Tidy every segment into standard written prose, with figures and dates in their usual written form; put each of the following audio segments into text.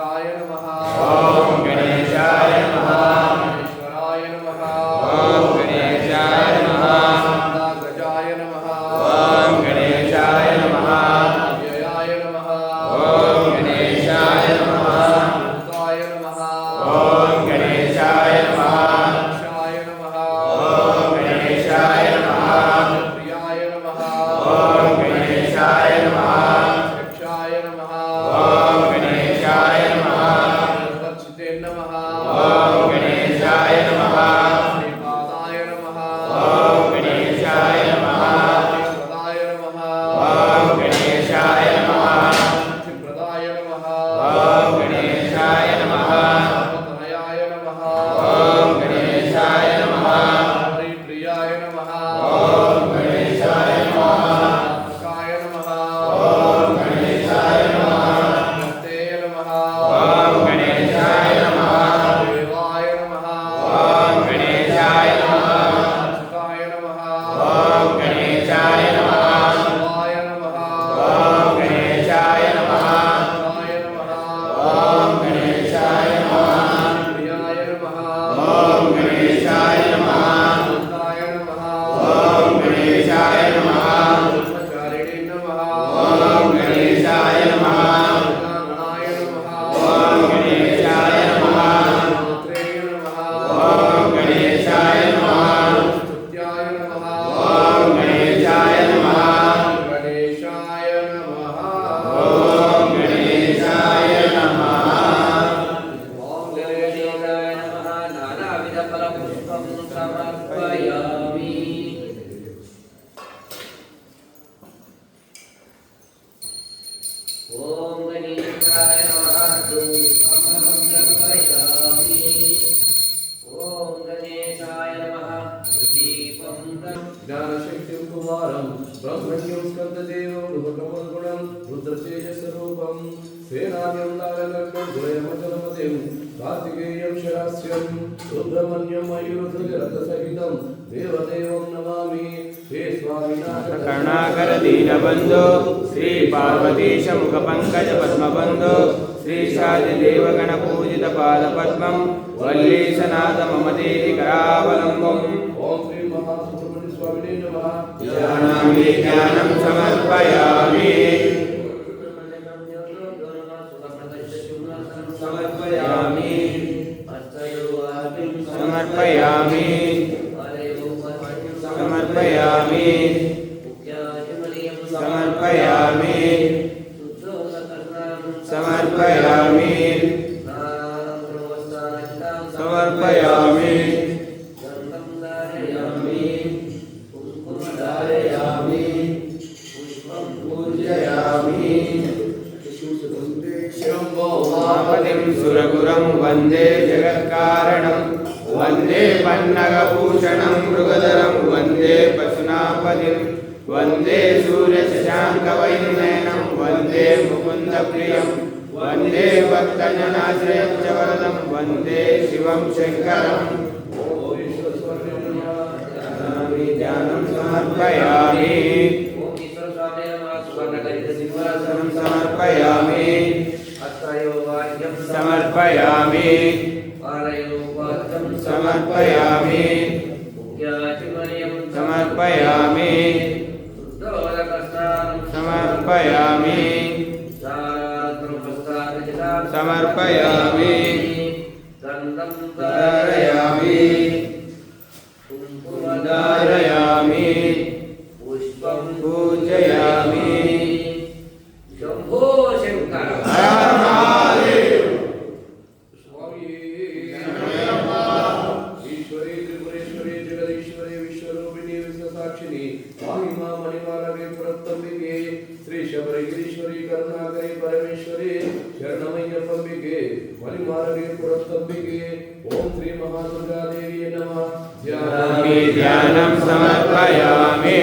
गणेशाय नमः। ओम गणेशाय नमः। गणेश्वराय नमः। ओम गणेशाय नमः। गजाय नमः। ओम गणेशाय नमः। व्ययाय नमः। ओम गणेशाय नमः। भूताय नमः। ओम गणेशाय नमः। गणेशाय नमः। ओम गणेशाय नमः। प्रियाय नमः। ओम गणेशाय नमः। यक्षाय नमः। ओम गणेशाय नमः। गणपतिते नमः। ओम गणेशाय नमः। श्रीपादाय नमः। ओम गणेशाय नमः। प्रदाय नमः। ओम गणेशाय नमः। प्रदाय नमः। ओम गणेशाय नमः। तनयाय नमः। ओम गणेशाय नमः। प्रियाय नमः। ओम गणेशाय नमः। काय नमः। ओम गणेशाय नमः। ते नमः। ओम गणेशाय नमः। देवाय नमः। ओम गणेशाय नमः। काय नमः। ओम गणेशाय नमः। शिवाय नमः। ओम गणेशाय नमः। काय नमः। ओम गणेशाय नमः। प्रियाय नमः। ओम गणेशाय नमः। काय नमः। ओम गणेशाय नमः। ब्रह्मचारिणे नमः। ओम गणेशाय नमः। गणाय नमः। ओम गणेशाय नमः। गोत्रे नमः। ओम गणेशाय नमः। स्तुत्याय नमः। ओम गणेशाय नमः। गणेशाय नमः। ओम गणेशाय नमः। ओम गणेशाय नमः। नानाविधफलपुष्पं समर्पयामि। ओम गणेशाय नमः। धूपं समर्पयामि। ओम गणेशाय नमः। दीपं ज्ञानशक्तिं कुमारं ब्रह्मण्यं स्कन्ददेवं रूपकमलगुणं रुद्रतेजस्वरूपं सेनान्यं तारकं गुणयमचलमतिं कार्तिकेयं शरास्यं सुब्रह्मण्यं मयूरध्वजरथसहितं देवदेवं नमामि। हे स्वामिनाथ करुणाकर दीनबन्धो श्री पार्वतीश मुखपङ्कज पद्मबन्धो श्री शादिदेवगणपूजित पादपद्मं वल्लीशनाथ मम देहि करावलम्बम्। ओम श्री महासुब्रह्मण्य स्वामिने नमः। जानामि ज्ञानं समर्पयामि। समर्पयामि। समर्पयामि। समर्पयामि। समर्पयामि। समर्पयामि। समर्पयामि। धारयामि। पूजयामि। महापतिं सुरगुरं वन्दे जगत्कारणं वन्दे पन्नगभूषणं मृगधरं वन्दे पशुनापतिं वन्दे सूर्यशशाङ्कवैर्नयनं वन्दे मुकुन्दप्रियं वन्दे भक्तजनाश्रयं च वरदं वन्दे शिवं शङ्करम्। ध्यानं समर्पयामि। ओम ईश्वर स्वामी नमः। सुवर्णकलित सिंहासनं समर्पयामि। हस्तयोगार्घ्यं समर्पयामि। पादयोगार्घ्यं समर्पयामि। मुख्याचमनीयं समर्पयामि। शुद्धोदकस्नानं समर्पयामि। साराद्रपस्तारचितां समर्पयामि। गन्धं धारयामि। कुङ्कुमं धारयामि। पुष्पं पूजयामि। शम्भो शङ्कर। हर हर महादेव। स्वामी ईश्वरी त्रिपुरेश्वरी जगदीश्वरी विश्वरूपिणी विश्वसाक्षिणी महिमा मणिमालवे पुरत्तंबिके श्री शबरगिरीश्वरी करुणाकरी परमेश्वरी शरणमय्यप्पंबिके मणिमालवे पुरत्तंबिके ओम श्री महादुर्गा देवी नमः। जानामि ध्यानं समर्पयामि।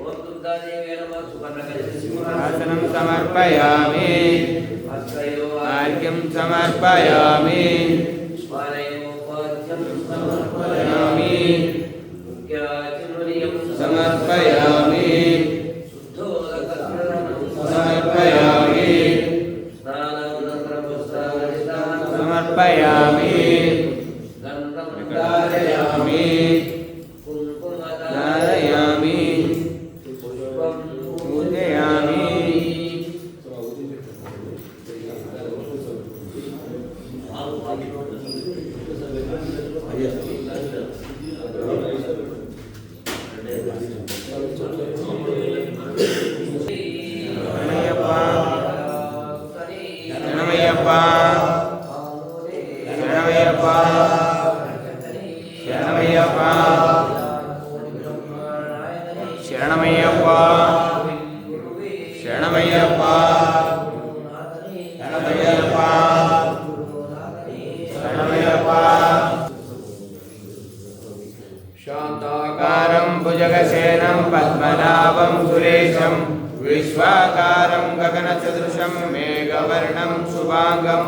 ओम दुर्गा देवी नमः। सुवर्णकलित सिंहासनं आसनं समर्पयामि। अर्घ्यं समर्पयामि। पादयोगार्घ्यं समर्पयामि। मुख्याचमनीयं समर्पयामि। शुद्धोदकस्नानं समर्पयामि। स्नानं समर्पयामि गन्धं धारयामि धारयामि पुष्पं पूजयामि शरणमय्यप्प शरणमय्यप्प शरणमय्यप्प शरणमय्यप्प शरणमय्यप्प शरणमय्यप्प शरणमय्यप्प शान्ताकारं भुजगशयनं पद्मनाभं सुरेशं विश्वाकारं गगनसदृशं मेघवर्णं शुभांगं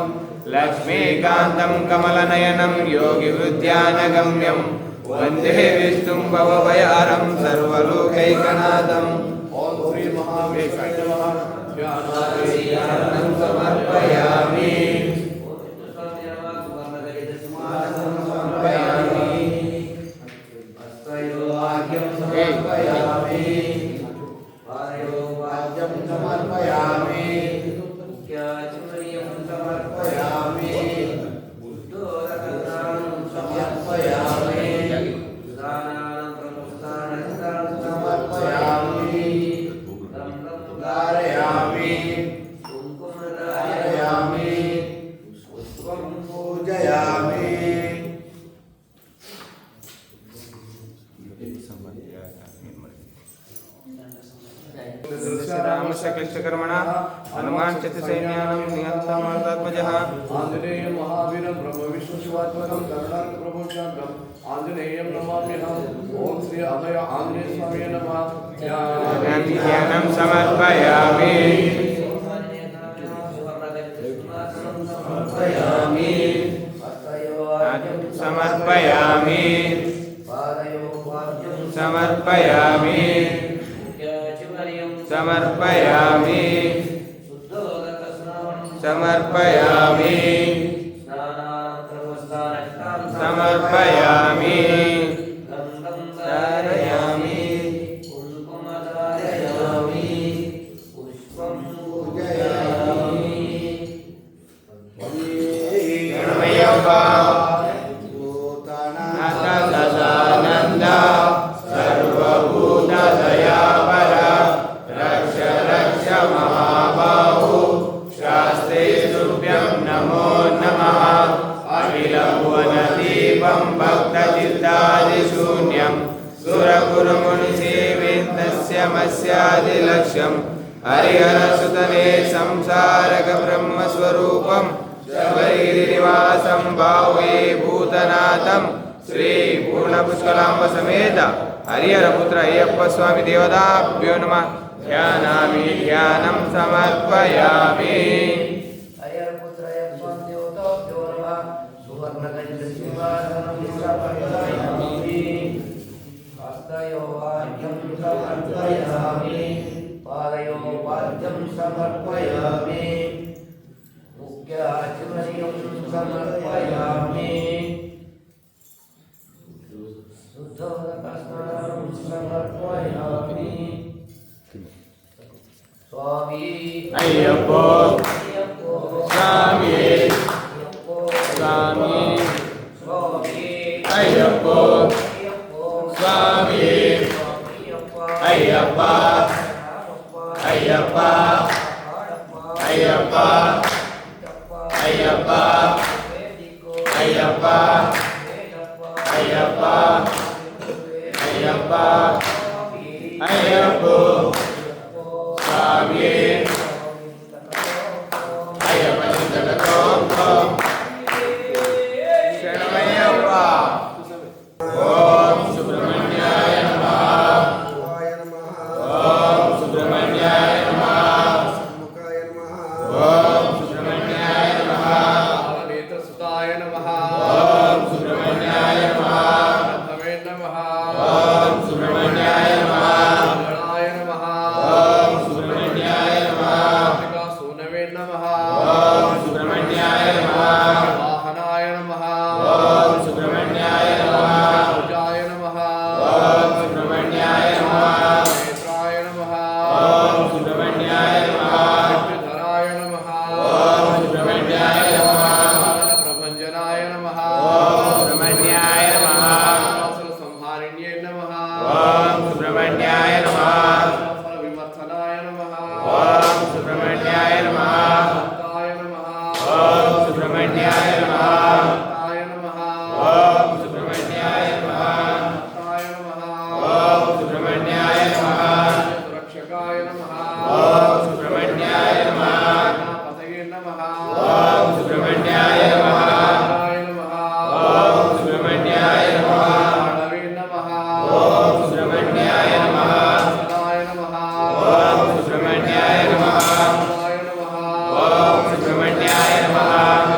लक्ष्मीकान्तं कमलनयनं योगिवृद्ध्यानगम्यं वन्दे विष्णुं भवभयहरं सर्वलोकैकनाथम् ओम श्री महाविष्णुवे नमः। ज्ञानानन्दं समर्पयामि रामशक्लिष्टकर्मणः हनुमान् चतुसैन्यानं निहन्तामर्तात्मजः आंजनेय महावीरं ब्रह्म विष्णु शिवात्मकं करुणाकरं प्रभुं शान्तं आंजनेयं नमाम्यहम्। ओम श्री अभय आंजनेय स्वामी नमः। ध्यानं समर्पयामि समर्पयामि समर्पयामि समर्पयामि समर्पयामि समर्पयामि समर्पयामि धारयामि पुष्पं पूजयामि शरणमय्यप्प सदानन्द सर्वभूतदयावर रक्ष रक्ष महाबाहु शास्त्रे तुभ्यं नमो नमः अखिलभुवनदीपं भक्तचित्तादिशून्यं सुरगुरुमुनिसेवितस्य मस्यादिलक्ष्यं हरिहरसुतने संसारकब्रह्मस्वरूपं शबरिगिरिनिवासं भावे भूतनाथं श्री पूर्णपुष्कलाम्ब समेत हरिहरपुत्र अय्यप्प स्वामी देवताभ्यो नमः। ध्यानामि ध्यानं समर्पयामि हरिहरपुत्र अय्यप्प स्वामी देवताभ्यो नमः। सुवर्णगजसिंहासनं समर्पयामि हस्तयोर्घ्यं समर्पयामि पादयोर्घ्यं समर्पयामि मुख्याचमनीयं समर्पयामि शुद्धोदकस्नानं समर्पयामि स्वामी अय्यप्पो स्वामी स्वामी अय्यप्पो स्वामी अय्यप्प अय्यप्प अय्यप्प अय्यप्प अय्यप्प अय्यप्प अय्यप्प अय्यप्पो स्वामी अय्यप्प चिन्तकं शरणमय्यप्प ओम सुब्रह्मण्याय नमः ओम सुब्रह्मण्याय नमः ओम सुब्रह्मण्याय नमः नेत्रसुताय नमः। ओम सुब्रह्मण्याय नमः नमः नमः। ओम सुब्रह्मण्याय नमः गणाय नमः। ओम सुब्रह्मण्याय ఓం సుబ్రహ్మణ్యాయ నమః ప్రభంజనాయ నమః ఓం సుబ్రహ్మణ్యాయ నమః సంహారిణ్యై నమః ఓం సుబ్రహ్మణ్యాయ నమః విమర్శనాయ నమః ఓం సుబ్రహ్మణ్యాయ నమః భక్తాయ నమః ఓం సుబ్రహ్మణ్యాయ నమః భక్తాయ నమః ఓం సుబ్రహ్మణ్యాయ నమః భక్తాయ నమః ఓం సుబ్రహ్మణ్యాయ నమః సురక్షకాయ నమః ఓం సుబ్రహ్మణ్యాయ నమః పతయే నమః ఓం సుబ్రహ్మణ్యాయ నమః నారాయ నమః ఓం సుబ్రహ్మణ్యాయ నమః ఆడవే నమః ఓం సుబ్రహ్మణ్యాయ నమః సదాయ నమః ఓం సుబ్రహ్మణ్యాయ నమః సదాయ నమః ఓం సుబ్రహ్మణ్యాయ నమః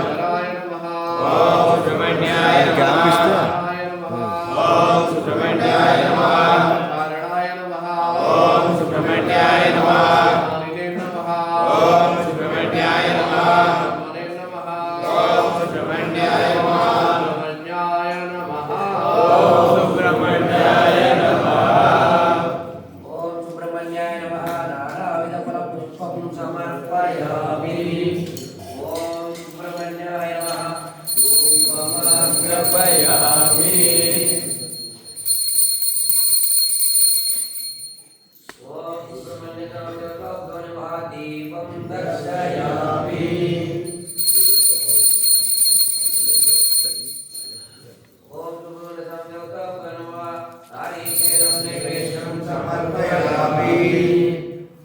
సదాయ నమః ఓం సుబ్రహ్మణ్యాయ నమః సదాయ నమః ఓం సుబ్రహ్మణ్యాయ నమః కారణాయ నమః ఓం సుబ్రహ్మణ్యాయ నమః ఆదినే నమః ఓం సుబ్రహ్మణ్యాయ నమః మనే నమః ఓం సుబ్రహ్మణ్యాయ నమః సుబ్రహ్మణ్యాయ నమః ఓం సుబ్రహ్మణ్యాయ నమః ఓం సుబ్రహ్మణ్యాయ నమః నానావిధ ఫల పుష్పం సమర్పయామి